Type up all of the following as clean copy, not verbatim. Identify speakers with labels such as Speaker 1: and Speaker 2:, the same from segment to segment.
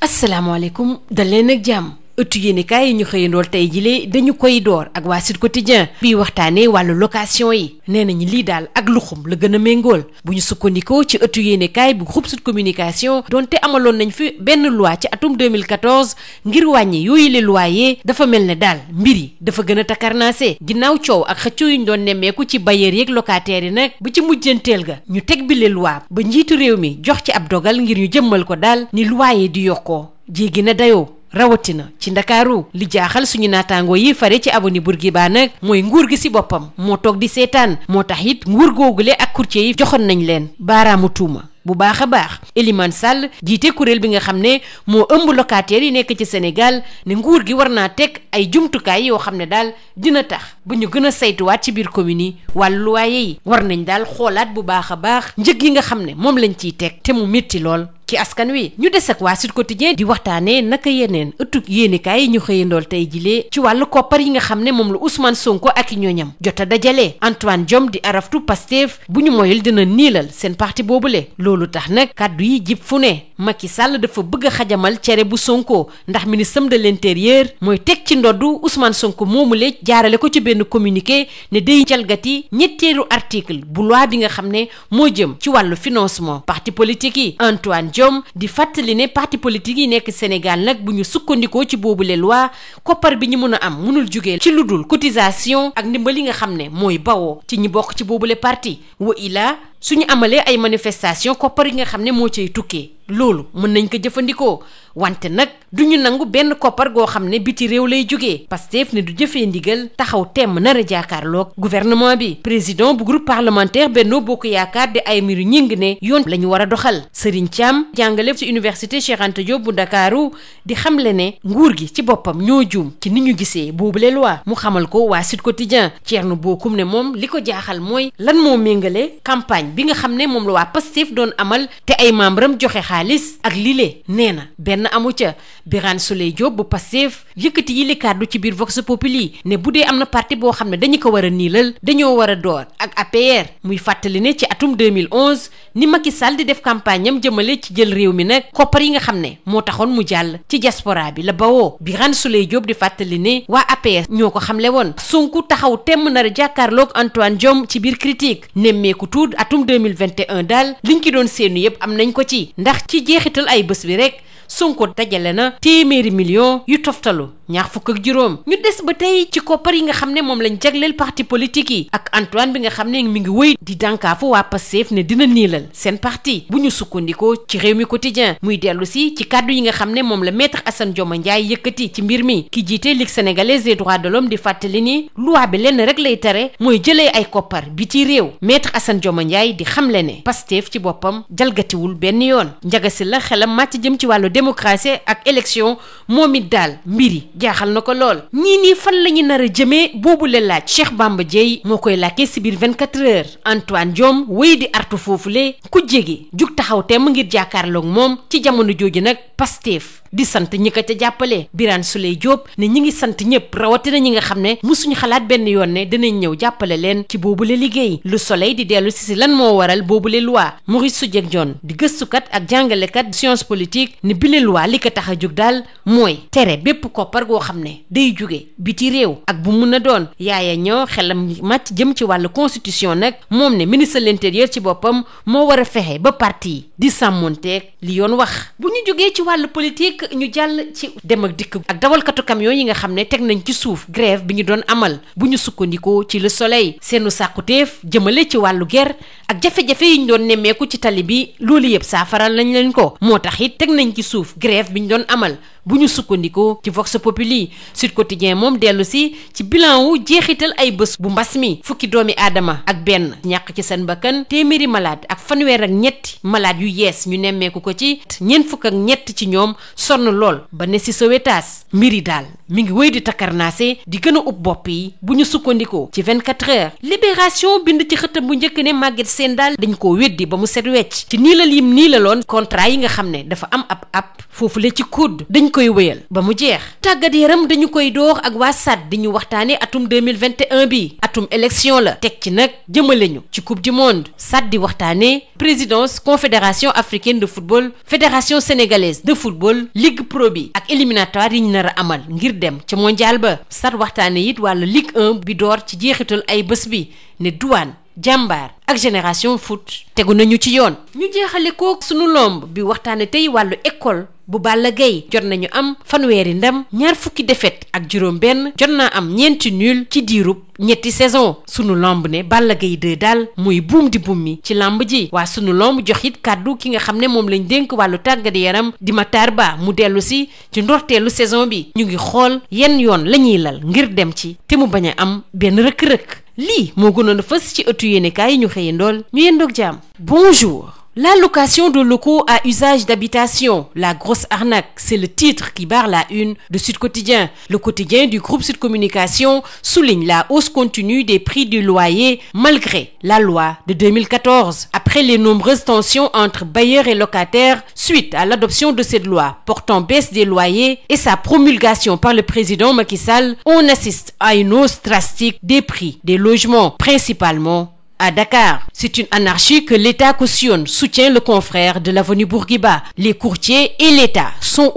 Speaker 1: asalaamaaleykum dal leen ak jàmm ëttu yéenekaay yi ñu xëyandool tey jile dañu koy door ak waa Sud Quotidien bii waxtaanee wàllu location yi nee nañu lii daal ak luxum la gën a méngool bu ñu sukkandikoo ci ëttu yéenekaay bu groupe Sud Communication donte amaloon nañ fi benn loi ci atum 2014 ngir wàññi yooyu le loyer dafa mel ne daal mbir yi dafa gën a takarnaase ginnaaw coow ak xëccoo yu ñu doon nemmeeku ci bailleurs yeeg locataires yi nag ba ci mujjanteel ga ñu teg bi le loi ba njiitu réew mi jox ci ab dogal ngir ñu jëmmal ko daal ni loyer di yokkoo jéggi na dayoo rawatina ci ndakaaru li jaaxal suñu naataangoo yi fare ci avenue Bourguiba nag mooy nguur gi ci boppam moo toog di seetaan moo tax it nguur googule ak courtier yi joxoon nañ leen baaraamu tuuma bu baax a baax Elimane Sall jiite kuréel bi nga xam ne moo ëmb locataires yi nekk ci Sénégal ne nguur gi war naa teg ay jumtukaay yoo xam ne daal dina tax ba ñu gën a saytuwaat ci biir commune yi wàllu loyer yi war nañ daal xoolaat bu baax a baax njëg yi nga xam ne moom lañ ciy teg te mu métti lool ci askan wi ñu des ak waa Sud Quotidien di waxtaanee naka yeneen ëttug yéenekaay yi ñu xëyandool tey jilee ci wàllu koppar yi nga xam ne moom la Ousmane Sonko ak i ñooñam jot a dajale Antoine Diome di araftu Pastef bu ñu moyul dina niilal seen parti boobule loolu tax nag kàddu yi jib fu ne Macky Sall dafa bëgg a xajamal cere bu Sonko ndax ministre de l'intérieur mooy teg ci ndoddu Ousmane Sonko moomule jaarale ko ci benn communiqué ne day jalgati ñetteelu article bu loi bi nga xam ne moo jëm ci wàllu financement parti politique yi Antoine Diome di fàttali ne parti politique yi nekk Sénégal nag bu ñu sukkandikoo ci boobule loi koppar bi ñu mën a am mënul jugee ci lu dul cotisation ak ndimbal yi nga xam ne mooy bawoo ci ñi bokk ci boobule parti wa ila suñu amalee ay manifestation koppar yi nga xam ne moo cay tukkee loolu mën nañ ko jëfandikoo wante nag duñu nangu benn koppar goo xam ne biti réew lay jógee Pastef ne du jëfee ndigal taxaw temm nar a jaakaarloog gouvernement bi président bu groupe parlementaire Benno Bokk Yaakaar di Aymérou Gningue ne yoon la ñu war a doxal Serigne Thiam jàngale ci université Cheikh Anta Diop bu Ndakaaru di xamle ne nguur gi ci boppam ñoo juum ci ni ñu gisee boobule loi mu xamal ko waa Sud Quotidien Thierno Bocoum ne moom li ko jaaxal mooy lan moo méngale campagne bi nga xam ne moom la waa Pastef doon amal te ay membre am joxe xaalis ak lile nee na benn amu ca Birane Souleye Diop bu Pastef yëkkati yi li kàddu ci biir Vox Populi ne bu dee am na parti boo xam ne dañu ko war a niilal dañoo war a door ak APR muy fàttali ne ci atum 2011 ni Macky Sall di def campagne am jëmale ci jël réew mi nag koppar yi nga xam ne moo taxoon mu jàll ci diaspora bi la bawoo Birane Souleye Diop di fàttali ne waa APR ñoo ko xamle woon Sonko taxaw temm nar a jàkkaarloog Antoine Diome ci biir critique nemmeeku tuut atum 2021 daal liñ ci doon seenu yépp am nañ ko ci ndax ci jeexital ay bés bi rek Sonko dajale na téeméeri million yu toftalu ñaar fukk ak juróom ñu des ba tey ci koppar yi nga xam ne moom lañ jagleel parti politique yi ak Antoine bi nga xam ne mi ngi wëy di dànkaafu waa Pastef ne dina niilal seen parti bu ñu sukkandikoo ci réew mi quotidien muy dellu si ci kàddu yi nga xam ne moom la maître Assane Dioma Ndiaye yëkkati ci mbir mi ki jiite Ligue sénégalaise des droits de l'homme di fàttali ni loi bi lenn rek lay tere mooy jëlee ay koppar bi ci réew maître Assane Dioma Ndiaye di xamle ne Pastef ci boppam jalgatiwul benn yoon njagasi la xelam màcc jëm ci wàllu démocratie ak élection moom it daal mbiri jaaxal na ko lool ñii nii fan la ñu nar a jëmee boobu la laaj Cheikh Bamba Dièye moo koy laajte si biir 24 heures Antoine Diome wéy di artu foofule ku jege jug taxaw temm ngir jàkkaarloog moom ci jamono jooju nag Pastef di sant ñi ko ca jàppale Birane Souleye Diop ne ñi ngi sant ñëpp rawatina ñi nga xam ne musuñu xalaat benn yoon ne dinañ ñëw jàppale leen ci boobule liggéey Le Soleil di dellu si lan moo waral boobule loi Maurice Soudieck Dione di gëstukat ak jàngalekat science politique ne bile loi li ko tax a jóg daal mooy tere bépp koppar goo xam ne day jóge biti réew ak bu mun a doon yaaya ñoo xelam màcc jëm ci wàllu constitution nag moom ne ministre de l'intérieur ci boppam moo war a fexe ba parti yi di sàmmonteeg li yoon wax bu ñu jógee ci wàllu politique ñu jàll ci dem ak dikk ak dawalkatu camion yi nga xam ne teg nañ ci suuf grève bi ñu doon amal bu ñu sukkandikoo ci Le Soleil seenu sàkkuteef jëmale ci wàllu ger ak jafe-jafe yi ñu doon nemmeeku ci tali bi loolu yëpp saafaral nañ leen ko moo tax it teg nañ ci suuf grève bi ñu doon amal bu ñu sukkandikoo ci Vox Populi Sud Quotidien moom dellu si ci bilan wu jeexital ay bés bu mbas mi fukki doomi aadama ak benn ñàkk ci seen bakkan téeméeri malade ak fanweer ak ñetti malade yu yees ñu nemmeeku ko ci ñeent fukk ak ñett ci ñoom sonn lool ba ne si Sowétas mbiri daal mi ngi wéy di takkarnaase di gën a ub bopp yi bu ñu sukkandikoo ci 24 heures Libération bind ci xëtam bu njëkk ne Maguette Sène daal dañ koo weddi ba mu set wecc ci nii la lim nii la loon contrat yi nga xam ne dafa am ab foofu la ci COUD dañ ngi koy wéyal ba mu jeex. tàggat yaram dañu koy door ak waa SAD di ñu waxtaane atum 2021 bi atum élection la teg ci nag jëmale ñu ci coupe du monde. SAD di waxtaane présidence confédération africaine de football, fédération sénégalaise de football, ligue pro bi ak éliminatoire yi ñu nar a amal ngir dem ca mondial ba. SAD waxtaane it wàllu ligue 1 bi door ci jeexital ay bés bi ne Douane, Jàmbaar ak Génération Foot tegu nañu ci yoon. ñu jeexale kook sunu lomb bi waxtaane tey wàllu école bu Balla Gaye jot nañu am fanweeri ndam, ñaar fukki défaite ak juróom benn, jot naa am ñeenti nul ci diirub ñetti saison. sunu lomb ne Balla Gaye 2 daal muy buum di buum mi ci lamb ji. waa sunu lomb jox it kàddu ki nga xam ne moom lañ dénk wàllu tàggat yaram di Matar Ba mu dellu si ci ndorteelu saison bi. ñu ngi xool yenn yoon la ñuy lal ngir dem ci te mu bañ a am benn rëkk-rëkk. lii moo gënoon a fës ci ëttu yéenekaay yi ñu xëyandool ñu yendoog jàmm. Bonjour. La location de locaux à usage d'habitation, la grosse arnaque, c'est le titre qui barre la une de Sud Quotidien. Le quotidien du groupe Sud Communication souligne la hausse continue des prix du loyer malgré la loi de 2014. Après les nombreuses tensions entre bailleurs et locataires suite à l'adoption de cette loi portant baisse des loyers et sa promulgation par le président Macky Sall, on assiste à une hausse drastique des prix des logements, principalement à Dakar. C'est une anarchie que l'État cautionne, soutient le confrère de l'avenue Bourguiba. Les courtiers et l'État sont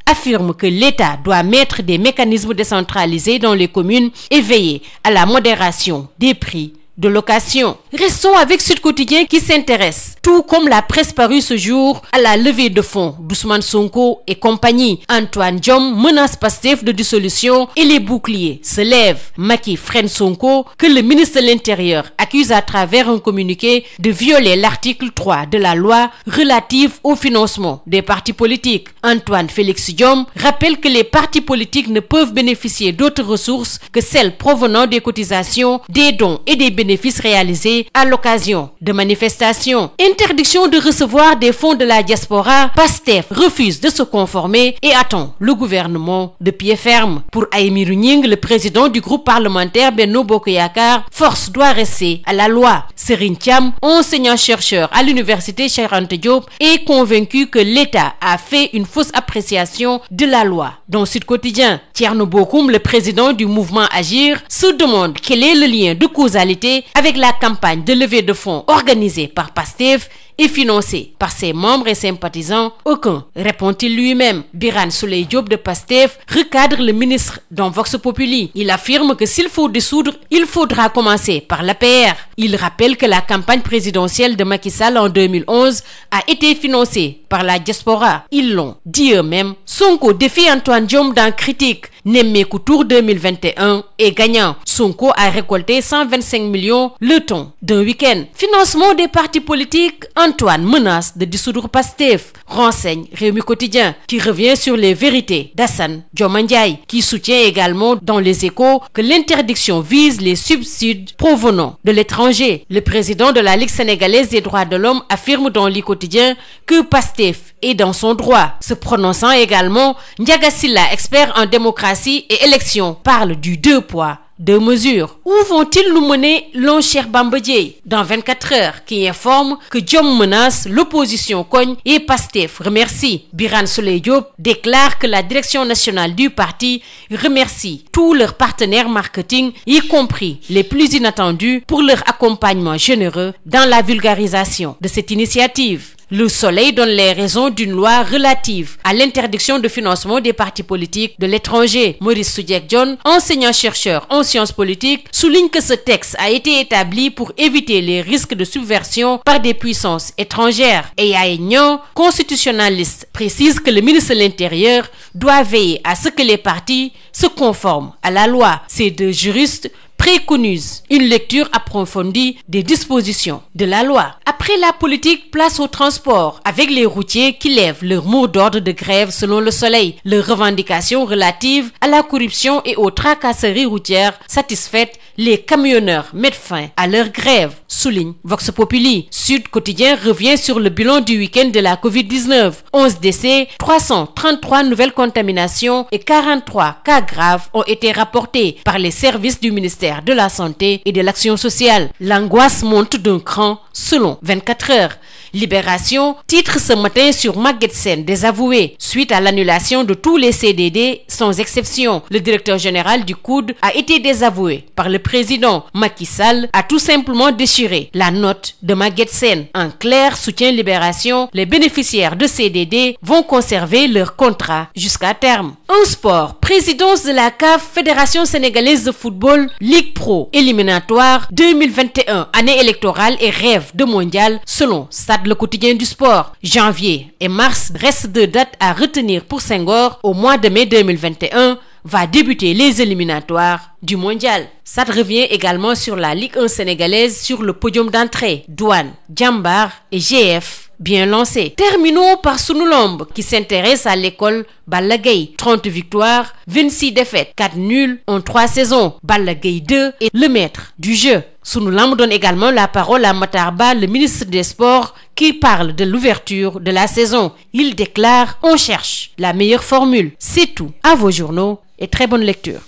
Speaker 1: affirment que l'État doit mettre des mécanismes décentralisés dans les communes et veiller à la modération des prix de location. Restons avec Sud Quotidien qui s'intéresse, tout comme la presse parue ce jour, à la levée de fonds d'Ousmane Sonko et compagnie. Antoine Diome menace Pastef de dissolution et les boucliers se lèvent. Macky freine Sonko que le ministre de l'Intérieur accuse à travers un communiqué de violer l'article 3 de la loi relative au financement des partis politiques. Antoine Félix Diome rappelle que les partis politiques ne peuvent bénéficier d'autres ressources que celles provenant des cotisations, des dons et des bénéfices réalisés à l'occasion de manifestations. Interdiction de recevoir des fonds de la diaspora, Pastef refuse de se conformer et attend le gouvernement de pied ferme. Pour Aymérou Gningue, le président du groupe parlementaire Benno Bokk Yakaar, force doit rester à la loi. Serigne Thiam, enseignant-chercheur à l'université Cheikh Anta Diop, est convaincu que l'État a fait une fausse appréciation de la loi. Dans Sud Quotidien, Thierno Bocoum, le président du mouvement Agir, se demande quel est le lien de causalité avec la campagne de levée de fonds organisée par Pastef et financée par ses membres et sympathisants. Aucun, répond-il lui-même. Birane Souleye Diop de Pastef recadre le ministre dans Vox Populi. Il affirme que s'il faut dissoudre, il faudra commencer par l'APR. Il rappelle que la campagne présidentielle de Macky Sall en 2011 a été financée par la diaspora. Ils l'ont dit eux-mêmes. Sonko défie Antoine Diome dans Critique. Nemmeeku Tour 2021 est gagnant. Sonko a récolté 125 millions le temps d'un week-end. Financement des partis politiques, Antoine menace de dissoudre Pastef. Renseigne Rewmi Quotidien qui revient sur les vérités d'Assane Dioma Ndiaye, qui soutient également dans Les Échos que l'interdiction vise les subsides provenant de l'étranger. Le président de la Ligue sénégalaise des droits de l'homme affirme dans Le Quotidien que Pastef est dans son droit. Se prononçant également, Ndiaga Sylla, expert en démocratie et élection, parle du 2 poids, 2 mesures. Où vont-ils nous mener, l'on Cheikh Bamba Dièye dans 24 heures, qui informe que Diome menace, l'opposition cogne et Pastef remercie. Birane Souleye Diop déclare que la direction nationale du parti remercie tous leurs partenaires marketing, y compris les plus inattendus, pour leur accompagnement généreux dans la vulgarisation de cette initiative. Le Soleil donne les raisons d'une loi relative à l'interdiction de financement des partis politiques de l'étranger. Maurice Soudieck-Dione, enseignant-chercheur en sciences politiques, souligne que ce texte a été établi pour éviter les risques de subversion par des puissances étrangères. Et Yaye Niang, constitutionnaliste, précise que le ministre de l'Intérieur doit veiller à ce que les partis se conforment à la loi. Ces deux juristes préconise une lecture approfondie des dispositions de la loi. Après la politique, place au transport, avec les routiers qui lèvent leur mot d'ordre de grève selon Le Soleil. Leurs revendications relatives à la corruption et aux tracasseries routières satisfaites les camionneurs mettent fin à leur grève, souligne Vox Populi. Sud Quotidien revient sur le bilan du week-end de la Covid-19. 11 décès, 333 nouvelles contaminations et 43 cas graves ont été rapportés par les services du ministère de la Santé et de l'Action sociale. L'angoisse monte d'un cran selon 24 heures. Libération titre ce matin sur Maguette Sène désavoué suite à l'annulation de tous les CDD sans exception. Le directeur général du COUD a été désavoué par le président. Macky Sall a tout simplement déchiré la note de Maguette Sène. En clair, soutient Libération, les bénéficiaires de CDD vont conserver leur contrat jusqu'à terme. En sport, présidence de la CAF, Fédération sénégalaise de football, Ligue Pro, éliminatoire 2021, année électorale et rêve de mondial selon Le Quotidien du Sport. Janvier et mars restent deux dates à retenir pour Senghor. Au mois de mai 2021 va débuter les éliminatoires du mondial. Ça revient également sur la Ligue 1 sénégalaise sur le podium d'entrée. Douane, Jambar et GF bien lancés. Terminons par Sunu Lamb qui s'intéresse à l'école Balla Gaye. 30 victoires, 26 défaites, 4 nuls en 3 saisons. Balla Gaye 2 est le maître du jeu. Sunu Lamb donne également la parole à Matar Ba, le ministre des Sports, qui parle de l'ouverture de la saison. Il déclare: on cherche la meilleure formule. C'est tout. À vos journaux et très bonne lecture.